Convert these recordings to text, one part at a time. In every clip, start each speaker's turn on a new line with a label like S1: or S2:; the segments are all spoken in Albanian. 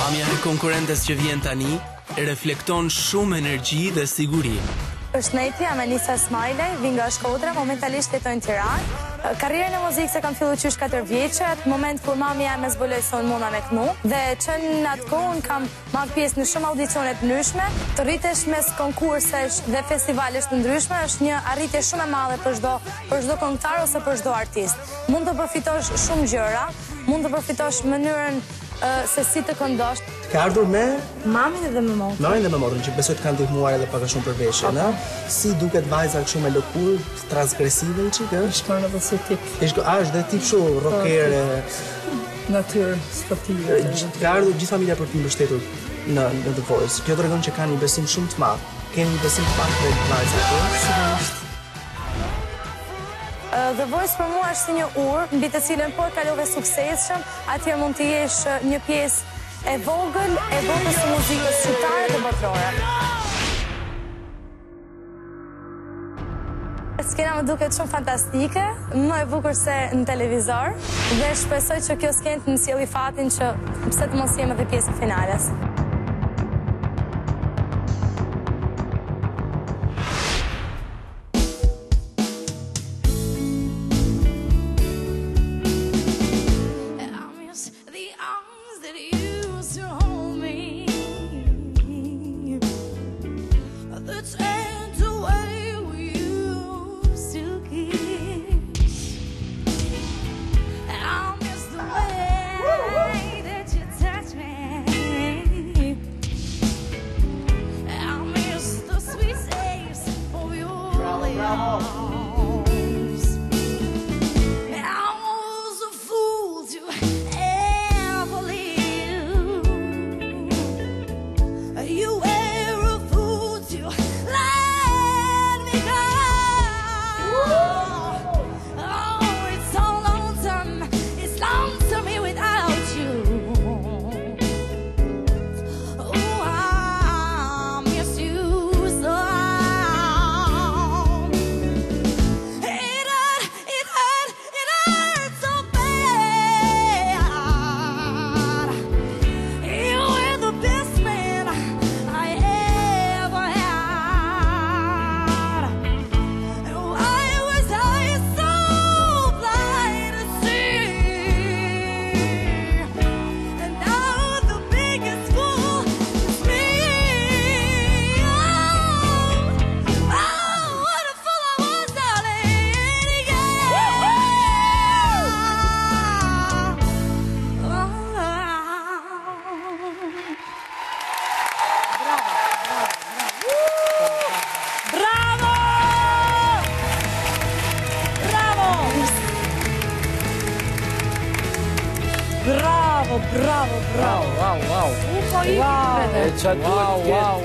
S1: Pamja e konkurrentes që vjen tani reflekton shumë energji dhe siguri.
S2: Është Neti, jam Anisa Smajlej, vin nga Shkodra, momentalisht jetoj në Tiranë. Karrierën e muzikës e kam filluar qysh 4 vjeçë, moment kur mami jam e zbuloi se unë muna me kënu, dhe që në atë kohë kam marrë pjesë në shumë audicione të ndryshme, të rritesh mes konkursesh dhe festivalesh të ndryshme është një arritje shumë e madhe për çdo këngëtar ose për çdo artist. Mund të përfitosh shumë gjëra, mund të përfitosh mënyrën se si të këndosh.
S3: Ka ardhur me
S2: Mamin dhe me motrin.
S3: Mamin dhe me motrin, që besoj të kanë ndihmuar edhe pak a shumë për veshjen, a? Si duket vajza kështu me lëkurë, transgresive i çik, ë?
S4: Shkon edhe si tip.
S3: Është dhe tip kështu rockere,
S4: natyrë sportive.
S3: Ka ardhur gjithë familja për të mbështetur në The Voice. Kjo tregon që kanë një besim shumë të madh. Keni një besim të madh për vajzën,
S4: Sigurisht.
S2: The Voice për mua është një urë, mbi të cilën po e kalove suksesshëm, atëherë mund të jesh një pjesë e vogël e botës së muzikës shqiptare dhe botërore. Skena më duket shumë fantastike, më e bukur se në televizor, dhe shpresoj që kjo skenë të më sjellë fatin që pse të mos jem edhe pjesë e finales.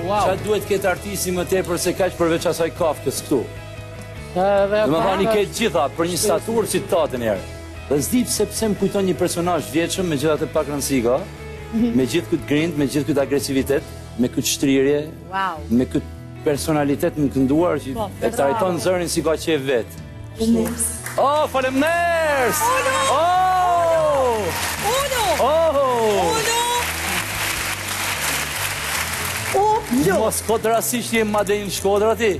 S5: Qa duhet këtë artisti më tepër se kaq përveç asaj kafkës këtu? Dhe më thani këtë gjitha për një statur që të tatën herë. Dhe s'di pse më kujton një personazh vjeçëm me gjithat e pak rëndësika, me gjithë këtë grind, me gjithë këtë agresivitet, me këtë shtrirje, me këtë personalitet në kënduar që e trajton zërin si ka qef vetë. Oh, faleminderit! Mos këtë rasisht jem madej në Shkodra ti.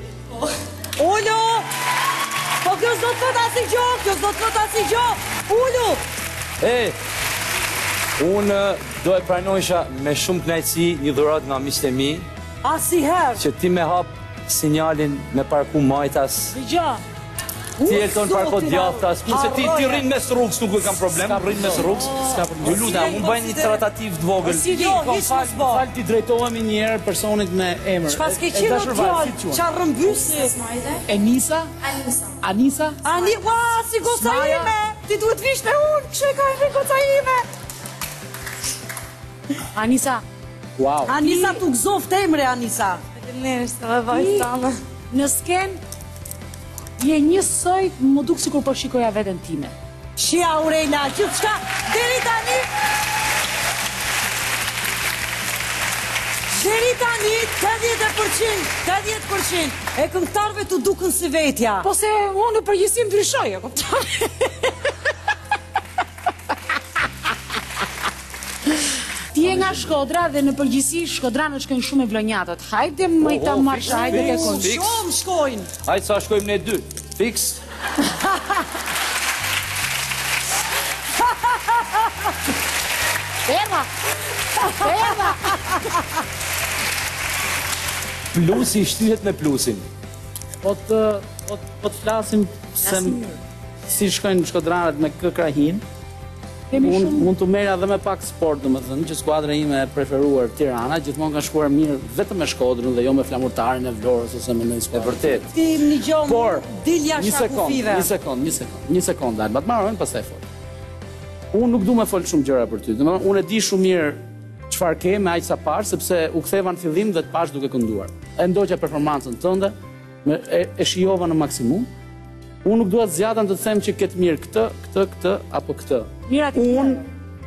S4: Ullu! Po kjo s'do të thot asi gjo, kjo s'do të thot asi gjo. Ullu!
S5: Unë do e pranojsha me shumë knajtësi një dhurat nga miqtë e mi.
S4: Asiherë.
S5: Që ti me hap sinjalin me parku majtas.
S4: Gja.
S5: Ti e këton parko djaftas, se ti rrinë mes rrugës, nuk e kam problem, rrinë mes rrugës. Ju luta, unë bëjnë një tratativ të vogël.
S6: Falë ti drejtohemi njerë personit me emër.
S4: Qëpa s'ke qenë o t'jallë, qa rëmbysi?
S6: Enisa? Anisa?
S4: Ua, si goca ime! Ti duhet vish me unë, kështë e ka e goca ime!
S6: Anisa. Wow.
S4: Anisa t'u gëzoft emre, Anisa.
S6: Në sken, je njësoj, më duk si kur po shikoja vetën time.
S4: Shia Aurela, që të shka, deri tani... Deri tani, 80% e këngëtarve të dukën si vetja.
S6: Po se unë në përgjësim ndryshoj, e kuptoj. Ti je nga Shkodra dhe në përgjithësi shkodranët shkojnë shumë e vlonjatët. Hajde më ta marrë, hajde ke kon.
S4: Shumë shkojnë.
S5: Hajde sa shkojmë ne dy. Fix.
S6: Erva.
S5: Plusi shtyhet me plusin.
S7: Po të flasim se si shkojnë shkodranët me kë krahin. Mund të merja dhe me pak sport, domethënë që skuadra ime e preferuar Tirana gjithmonë ka shkuar mirë vetëm me Shkodrën dhe jo me flamurtarin e Vlorës ose me ndonjë skuadër.
S5: Vërtet.
S4: Ti një gjë, dil jashtë kufive.
S7: Një sekond, Alba, të marrën pastaj fol. Unë nuk du me fol shumë gjëra për ty. Domethënë unë e di shumë mirë çfarë ke me aq sa parë sepse u ktheva në fillim dhe të pash duke kënduar. E ndoqja performancën tënde, e shijova në maksimum. Unë nuk dua zjatën të them që ketë mirë këtë apo këtë. Unë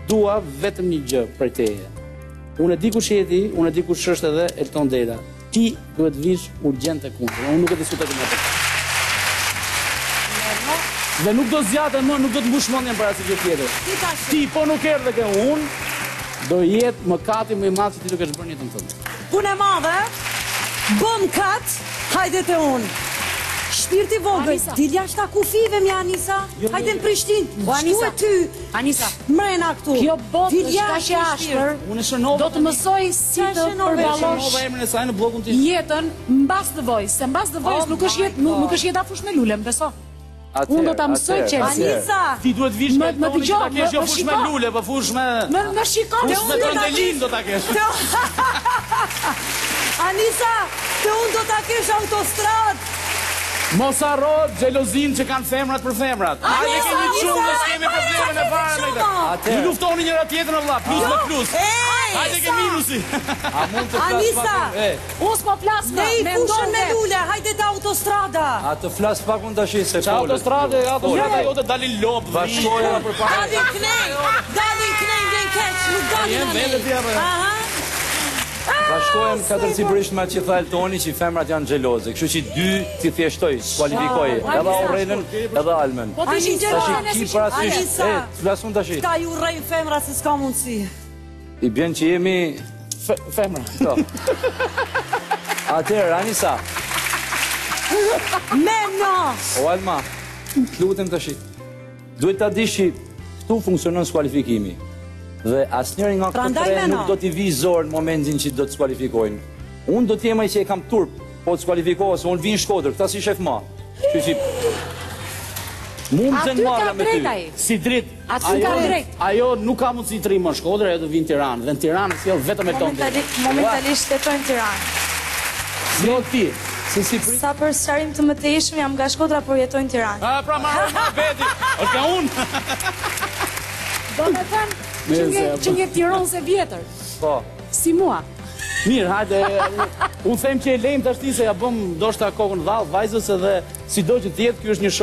S7: dua vetëm një gjë prej teje. Unë e di kush je ti, unë e di kush është edhe Elton Dera. Ti duhet vish urgjent tek unë. Unë nuk e diskutoj me atë. Dhe nuk do zjatën më, nuk do të mbush mendjen për asgjë tjetër. Ti po nuk erdhe ke unë, do jetë mëkati më i madh që ti do kesh bërë në jetën tënde.
S4: Punë e madhe. Bëm kat, hajde te unë. Shpirti vogël, dil jashtë kufive mi Anisa. Hajde në Prishtinë. Po Anisa, ty.
S6: Anisa,
S4: mrena këtu.
S6: Kjo botë është kaq e ashpër.
S7: Unë shënova.
S6: Do të mësoj si të përballosh
S7: emrin e saj në bllogun tim.
S6: Jetën mbas The Voice, se mbas The Voice nuk është jetë afush me lule, më beso. Unë do ta mësoj Chelsea.
S4: Anisa,
S7: ti duhet vish me
S6: më dëgjoj,
S7: ta kesh jo fush me lule, po fush me
S6: Më shikon.
S7: Me Tondelin do ta kesh.
S4: Anisa, te unë do ta kesh autostradë.
S7: Mos harro xhelozin që kanë femrat për femrat. Hajde keni çumë, ne kemi probleme në varë me këtë. Ju luftoni njëra tjetrën vëlla, plus me plus. Hajde ke minusi. A mund të flas
S4: Anisa,
S6: unë s'po flas më.
S4: Ne fushën me lule, hajde te autostrada.
S5: A të flas pak mund tash se folët.
S7: Autostrada jote dalin lob.
S5: Bashkoja përpara.
S4: Dalin knejnë dhe në keq, nuk dalin anë.
S5: Bashkohem katërcifërisht me atë që tha Eltoni që femrat janë xheloze, kështu që dy ti thjeshtoj, skualifikoj, edhe Aurelën, edhe Almen.
S6: Po ti je xheloze
S5: ki parasysh, flasun tash.
S4: Ta ju rrejnë femra se s'ka mundësi.
S5: I bjen që jemi
S7: femra.
S5: Atëherë Anisa.
S4: Meno.
S5: O Alma, lutem tash. Duhet ta dish që këtu funksionon skualifikimi. Dhe asnjëri nga këto tre nuk do t'i vi zor në momentin që do të skualifikojnë. Unë do t'jem ai që e kam turp, po të skualifikohet, se unë vi në Shkodër, këta si shef ma. Kështu që mund të në marrë me ty.
S7: Si dritë, ajo nuk ka mundësi të rrimë në Shkodër, ajo do vinë në Tiranë. Dhe në Tiranë sjell vetëm e tonë.
S2: Momentalisht jetojnë në Tiranë.
S7: Jo ti.
S2: Sa për sqarim të mëtejshëm jam nga Shkodra, por jetojnë në Tiranë.
S7: Pra marrë veti. Është ka unë.
S6: Do me thënë që nge Tiranë se vjetër.
S5: Po.
S6: Si mua.
S7: Mirë, hajde, unë them që e lejmë të ashti se ja bëm ndoshta kokën dhallë, vajzës edhe si do që tjetë, kjo është një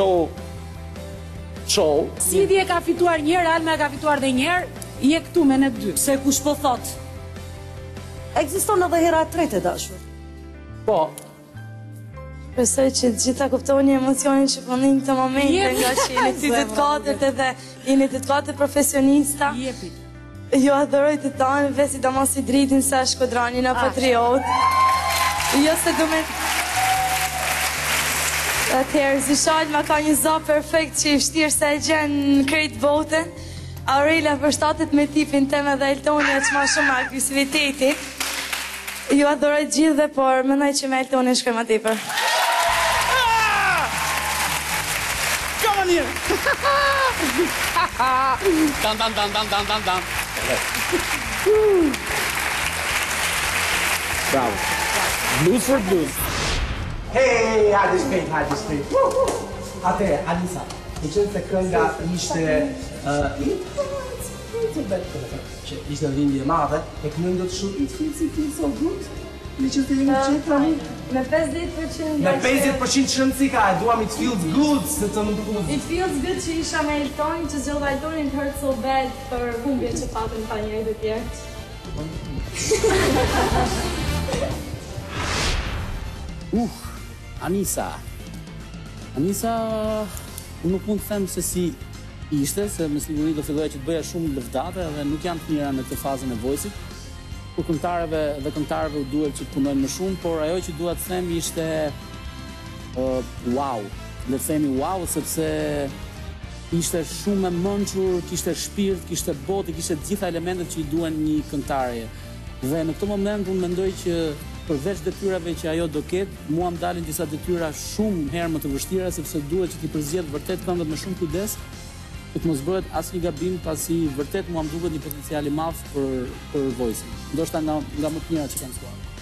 S7: show.
S6: Sidi e ka fituar njerë, Alma e ka fituar dhe njerë, je këtu me ne dy.
S4: Se kush po thot. Ekziston edhe hera e tretë dashur.
S7: Po.
S2: Besoj që gjitha kuptoni emocionin që përnin këtë momente nga që jeni të të katërt edhe jeni të katërt profesionista. Jo adhëroj të tanë, vesi da mos i dritin sa Shkodranin a patriot. Jo se du me... Atëherë, Zishalma ka një za perfekt që i vështirë se e gjenë në krejtë botën. Aurelia përshtatet me tipin teme dhe Eltoni e që ma shumë agresivitetit. Jo adhëroj gjithë dhe por mendoj që me Eltoni shkoj ma tipër.
S7: Come on here! Dan. Bravo. Blues for blues.
S3: Hey, hajde shpejt. Ate, Anisa, në qënë se kënga ishte... ishte dhimbje madhe, e kënën do të shumë It feels so good. Në qënë se jemi qetra mu?
S2: Me 50%
S3: Me 50% shëndësika, e duam It feels good, se të më të punë.
S2: It feels good që isha me Eltonin, që zgjodha Eltonin hurt so bad për humbje që patën pa njëri të tjertë.
S7: Anisa, unë nuk mund të them se si ishte, se me siguri do filloja që të bëja shumë lëvdate dhe nuk janë të mira në këtë fazën e voice-it. Për këngëtarëve u duhet që të punojnë më shumë, por ajo që dua të them ishte wow. Le të themi wow, sepse ishte shumë e mençur, kishte shpirt, kishte botë, kishte të gjitha elementet që i duhen një këngëtare. Dhe në këtë moment unë mendoj që përveç detyrave që ajo do ketë, mua më dalin disa detyra shumë herë më të vështira, sepse duhet që t'i përzgjedh vërtet këngët me shumë kujdes, që të mos bëhet asnjë gabim, pasi vërtet mua më duket një potencial i madh për voice. Ndoshta nga më të mirat që kam sqaruar.